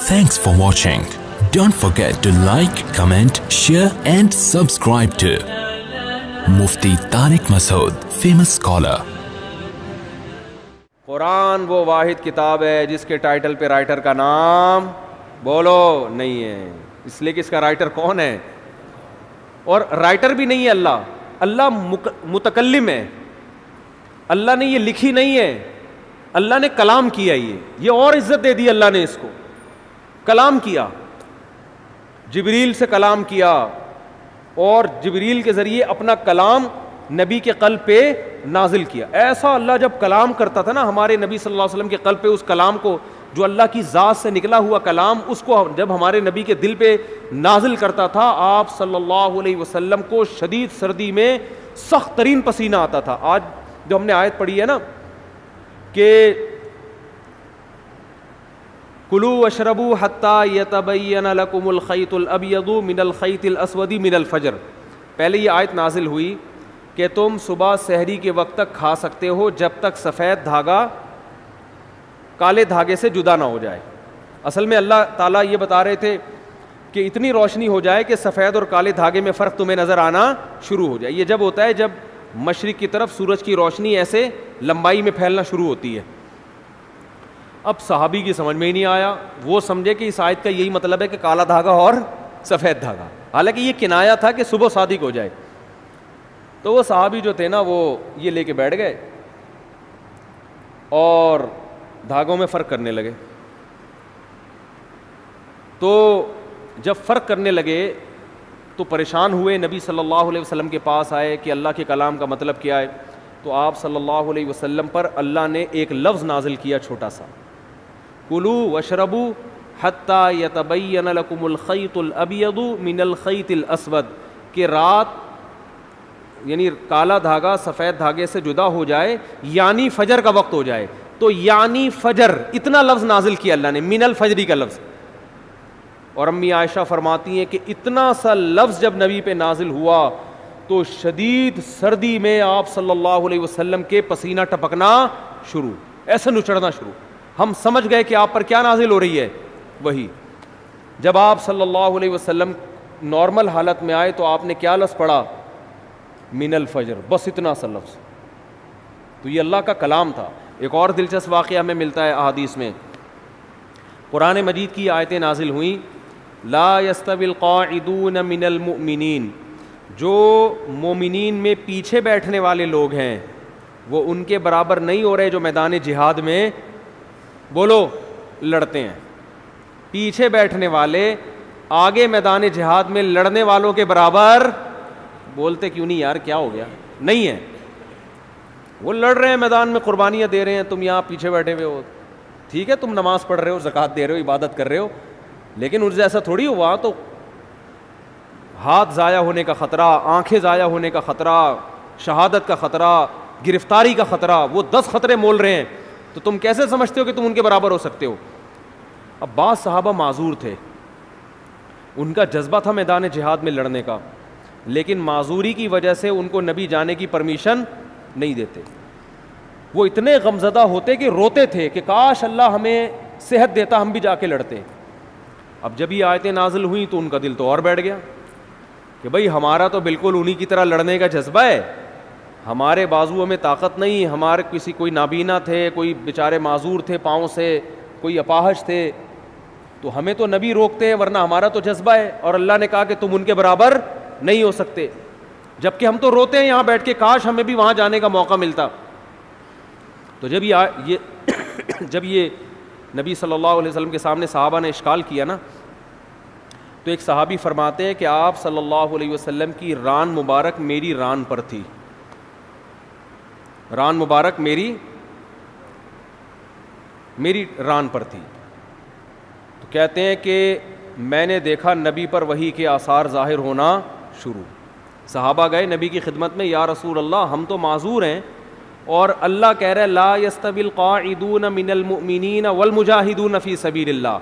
Thanks for watching. Don't forget to like, comment, share and subscribe to Mufti Tariq Masood, famous scholar. قرآن وہ واحد کتاب ہے جس کے ٹائٹل پہ رائٹر کا نام بولو نہیں ہے، اس لیے کہ اس کا رائٹر کون ہے، اور رائٹر بھی نہیں ہے اللہ متکلم ہے، اللہ نے یہ لکھی نہیں ہے، اللہ نے کلام کیا، یہ اور عزت دے دی اللہ نے، اس کو کلام کیا، جبریل سے کلام کیا اور جبریل کے ذریعے اپنا کلام نبی کے قلب پہ نازل کیا۔ ایسا اللہ جب کلام کرتا تھا نا ہمارے نبی صلی اللہ علیہ وسلم کے قلب پہ، اس کلام کو جو اللہ کی ذات سے نکلا ہوا کلام، اس کو جب ہمارے نبی کے دل پہ نازل کرتا تھا، آپ صلی اللہ علیہ وسلم کو شدید سردی میں سخت ترین پسینہ آتا تھا۔ آج جو ہم نے آیت پڑھی ہے نا کہ کلوا واشربوا حتی یتبین لکم الخیط الابیض من الخیط الاسود من الفجر، پہلے یہ آیت نازل ہوئی کہ تم صبح سحری کے وقت تک کھا سکتے ہو جب تک سفید دھاگا کالے دھاگے سے جدا نہ ہو جائے۔ اصل میں اللہ تعالیٰ یہ بتا رہے تھے کہ اتنی روشنی ہو جائے کہ سفید اور کالے دھاگے میں فرق تمہیں نظر آنا شروع ہو جائے۔ یہ جب ہوتا ہے جب مشرق کی طرف سورج کی روشنی ایسے لمبائی میں پھیلنا شروع ہوتی ہے۔ اب صحابی کی سمجھ میں ہی نہیں آیا، وہ سمجھے کہ اس آیت کا یہی مطلب ہے کہ کالا دھاگا اور سفید دھاگا، حالانکہ یہ کنایا تھا کہ صبح صادق ہو جائے۔ تو وہ صحابی جو تھے نا وہ یہ لے کے بیٹھ گئے اور دھاگوں میں فرق کرنے لگے۔ تو جب فرق کرنے لگے تو پریشان ہوئے، نبی صلی اللہ علیہ وسلم کے پاس آئے کہ اللہ کے کلام کا مطلب کیا ہے۔ تو آپ صلی اللہ علیہ وسلم پر اللہ نے ایک لفظ نازل کیا چھوٹا سا، کلوا واشربوا حتی یتبین لکم الخیط الابیض من الخیط الاسود، کہ رات یعنی کالا دھاگا سفید دھاگے سے جدا ہو جائے، یعنی فجر کا وقت ہو جائے۔ تو یعنی فجر اتنا لفظ نازل کیا اللہ نے، من الفجری کا لفظ۔ اور امی عائشہ فرماتی ہیں کہ اتنا سا لفظ جب نبی پہ نازل ہوا تو شدید سردی میں آپ صلی اللہ علیہ وسلم کے پسینہ ٹپکنا شروع، ایسے نچڑنا شروع۔ ہم سمجھ گئے کہ آپ پر کیا نازل ہو رہی ہے، وہی۔ جب آپ صلی اللہ علیہ وسلم نارمل حالت میں آئے تو آپ نے کیا لفظ پڑھا، من الفجر، بس اتنا سا لفظ۔ تو یہ اللہ کا کلام تھا۔ ایک اور دلچسپ واقعہ ہمیں ملتا ہے احادیث میں، قرآن مجید کی آیتیں نازل ہوئیں، لا یستوی القاعدون من المؤمنین، جو مومنین میں پیچھے بیٹھنے والے لوگ ہیں وہ ان کے برابر نہیں ہو رہے جو میدان جہاد میں بولو لڑتے ہیں۔ پیچھے بیٹھنے والے آگے میدان جہاد میں لڑنے والوں کے برابر، بولتے کیوں نہیں یار، کیا ہو گیا، نہیں ہے۔ وہ لڑ رہے ہیں میدان میں، قربانیاں دے رہے ہیں، تم یہاں پیچھے بیٹھے ہوئے ہو۔ ٹھیک ہے تم نماز پڑھ رہے ہو، زکوٰۃ دے رہے ہو، عبادت کر رہے ہو، لیکن ان سے ایسا تھوڑی ہوا تو ہاتھ ضائع ہونے کا خطرہ، آنکھیں ضائع ہونے کا خطرہ، شہادت کا خطرہ، گرفتاری کا خطرہ، وہ 10 خطرے مول رہے ہیں، تو تم کیسے سمجھتے ہو کہ تم ان کے برابر ہو سکتے ہو؟ اب بعض صحابہ معذور تھے، ان کا جذبہ تھا میدان جہاد میں لڑنے کا، لیکن معذوری کی وجہ سے ان کو نبی جانے کی پرمیشن نہیں دیتے۔ وہ اتنے غمزدہ ہوتے کہ روتے تھے کہ کاش اللہ ہمیں صحت دیتا، ہم بھی جا کے لڑتے۔ اب جب یہ آیتیں نازل ہوئیں تو ان کا دل تو اور بیٹھ گیا کہ بھئی ہمارا تو بالکل انہی کی طرح لڑنے کا جذبہ ہے، ہمارے بازوؤں میں طاقت نہیں، ہمارے کوئی نابینا تھے، کوئی بیچارے معذور تھے پاؤں سے، کوئی اپاہج تھے، تو ہمیں تو نبی روکتے ہیں، ورنہ ہمارا تو جذبہ ہے، اور اللہ نے کہا کہ تم ان کے برابر نہیں ہو سکتے، جبکہ ہم تو روتے ہیں یہاں بیٹھ کے کاش ہمیں بھی وہاں جانے کا موقع ملتا۔ تو جب یہ نبی صلی اللہ علیہ وسلم کے سامنے صحابہ نے اشکال کیا نا، تو ایک صحابی فرماتے ہیں کہ آپ صلی اللہ علیہ وسلم کی ران مبارک میری ران پر تھی، ران مبارک میری ران پر تھی۔ تو کہتے ہیں کہ میں نے دیکھا نبی پر وحی کے آثار ظاہر ہونا شروع۔ صحابہ گئے نبی کی خدمت میں، یا رسول اللہ ہم تو معذور ہیں، اور اللہ کہہ رہا ہے لا یستوی القاعدون من المؤمنین والمجاہدون فی سبیل اللہ،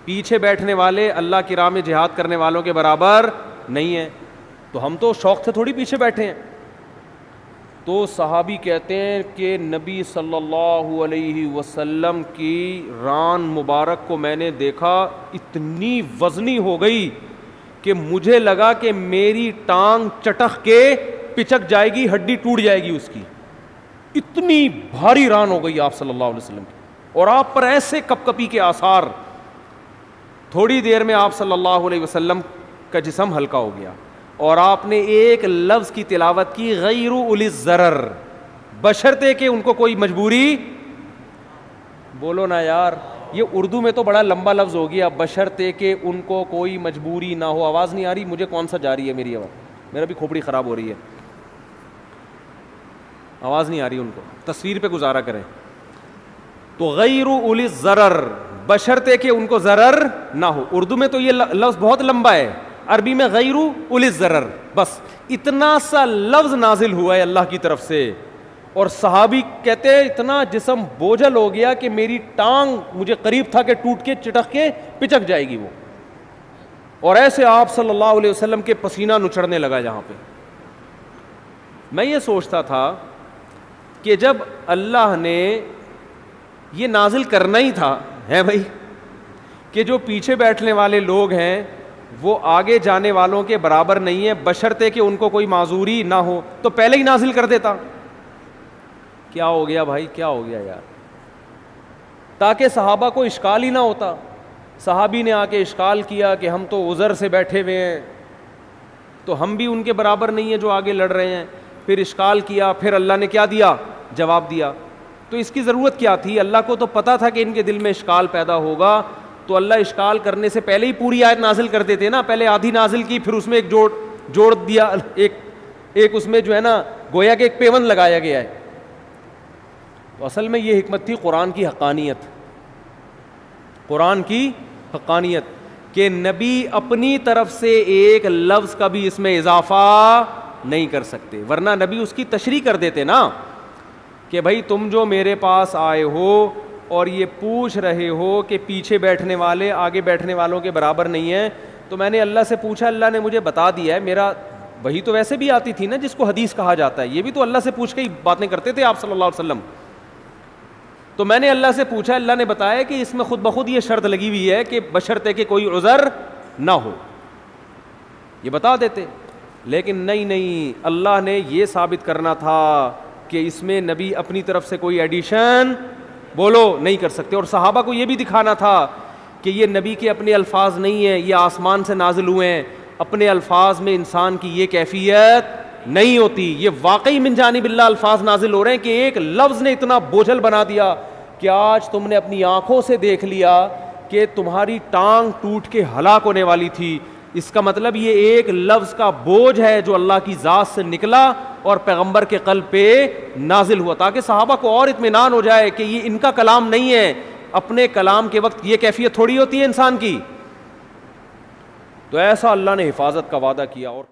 پیچھے بیٹھنے والے اللہ کی راہ میں جہاد کرنے والوں کے برابر نہیں ہیں۔ تو ہم تو شوق سے تھوڑی پیچھے بیٹھے ہیں، تو صحابی کہتے ہیں کہ نبی صلی اللہ علیہ وسلم کی ران مبارک کو میں نے دیکھا، اتنی وزنی ہو گئی کہ مجھے لگا کہ میری ٹانگ چٹخ کے پچک جائے گی، ہڈی ٹوٹ جائے گی اس کی، اتنی بھاری ران ہو گئی آپ صلی اللہ علیہ وسلم کی، اور آپ پر ایسے کپ کپی کے آثار۔ تھوڑی دیر میں آپ صلی اللہ علیہ وسلم کا جسم ہلکا ہو گیا، اور آپ نے ایک لفظ کی تلاوت کی، غیر اولی الضرر، بشرطے کہ ان کو کوئی مجبوری، بولو نا یار، یہ اردو میں تو بڑا لمبا لفظ ہو گیا، بشرطے کہ ان کو کوئی مجبوری نہ ہو۔ آواز نہیں آ رہی مجھے، کون سا جا رہی ہے میری آواز؟ میرا بھی کھوپڑی خراب ہو رہی ہے، آواز نہیں آ رہی ان کو، تصویر پہ گزارا کریں۔ تو غیر اولی الضرر، بشرطے کہ ان کو ضرر نہ ہو۔ اردو میں تو یہ لفظ بہت لمبا ہے، عربی میں غیر اولی الضرر، بس اتنا سا لفظ نازل ہوا ہے اللہ کی طرف سے، اور صحابی کہتے ہیں اتنا جسم بوجھل ہو گیا کہ میری ٹانگ مجھے قریب تھا کہ ٹوٹ کے چٹک کے پچک جائے گی وہ، اور ایسے آپ صلی اللہ علیہ وسلم کے پسینہ نچڑنے لگا جہاں پہ۔ میں یہ سوچتا تھا کہ جب اللہ نے یہ نازل کرنا ہی تھا ہے بھائی کہ جو پیچھے بیٹھنے والے لوگ ہیں وہ آگے جانے والوں کے برابر نہیں ہے، بشرطے کہ ان کو کوئی معذوری نہ ہو، تو پہلے ہی نازل کر دیتا۔ کیا ہو گیا بھائی، کیا ہو گیا یار؟ تاکہ صحابہ کو اشکال ہی نہ ہوتا۔ صحابی نے آ کے اشکال کیا کہ ہم تو عذر سے بیٹھے ہوئے ہیں، تو ہم بھی ان کے برابر نہیں ہیں جو آگے لڑ رہے ہیں۔ پھر اشکال کیا، پھر اللہ نے کیا دیا؟ جواب دیا۔ تو اس کی ضرورت کیا تھی؟ اللہ کو تو پتا تھا کہ ان کے دل میں اشکال پیدا ہوگا، تو اللہ اشکال کرنے سے پہلے ہی پوری آیت نازل کر دیتے نا، پہلے آدھی نازل کی، پھر اس میں ایک جوڑ دیا، ایک اس میں جو ہے نا گویا کہ ایک پیوند لگایا گیا ہے۔ تو اصل میں یہ حکمت تھی قرآن کی حقانیت، قرآن کی حقانیت کہ نبی اپنی طرف سے ایک لفظ کا بھی اس میں اضافہ نہیں کر سکتے، ورنہ نبی اس کی تشریح کر دیتے نا کہ بھائی تم جو میرے پاس آئے ہو اور یہ پوچھ رہے ہو کہ پیچھے بیٹھنے والے آگے بیٹھنے والوں کے برابر نہیں ہیں، تو میں نے اللہ سے پوچھا، اللہ نے مجھے بتا دیا ہے، میرا وہی تو ویسے بھی آتی تھی نا جس کو حدیث کہا جاتا ہے، یہ بھی تو اللہ سے پوچھ کے ہی باتیں کرتے تھے آپ صلی اللہ علیہ وسلم۔ تو میں نے اللہ سے پوچھا، اللہ نے بتایا کہ اس میں خود بخود یہ شرط لگی ہوئی ہے کہ بشرطے کہ کوئی عذر نہ ہو، یہ بتا دیتے، لیکن نہیں، اللہ نے یہ ثابت کرنا تھا کہ اس میں نبی اپنی طرف سے کوئی ایڈیشن بولو نہیں کر سکتے، اور صحابہ کو یہ بھی دکھانا تھا کہ یہ نبی کے اپنے الفاظ نہیں ہیں، یہ آسمان سے نازل ہوئے ہیں، اپنے الفاظ میں انسان کی یہ کیفیت نہیں ہوتی، یہ واقعی من جانب اللہ الفاظ نازل ہو رہے ہیں کہ ایک لفظ نے اتنا بوجھل بنا دیا کہ آج تم نے اپنی آنکھوں سے دیکھ لیا کہ تمہاری ٹانگ ٹوٹ کے ہلاک ہونے والی تھی۔ اس کا مطلب یہ ایک لفظ کا بوجھ ہے جو اللہ کی ذات سے نکلا اور پیغمبر کے قلب پہ نازل ہوا، تاکہ صحابہ کو اور اطمینان ہو جائے کہ یہ ان کا کلام نہیں ہے، اپنے کلام کے وقت یہ کیفیت تھوڑی ہوتی ہے انسان کی۔ تو ایسا اللہ نے حفاظت کا وعدہ کیا، اور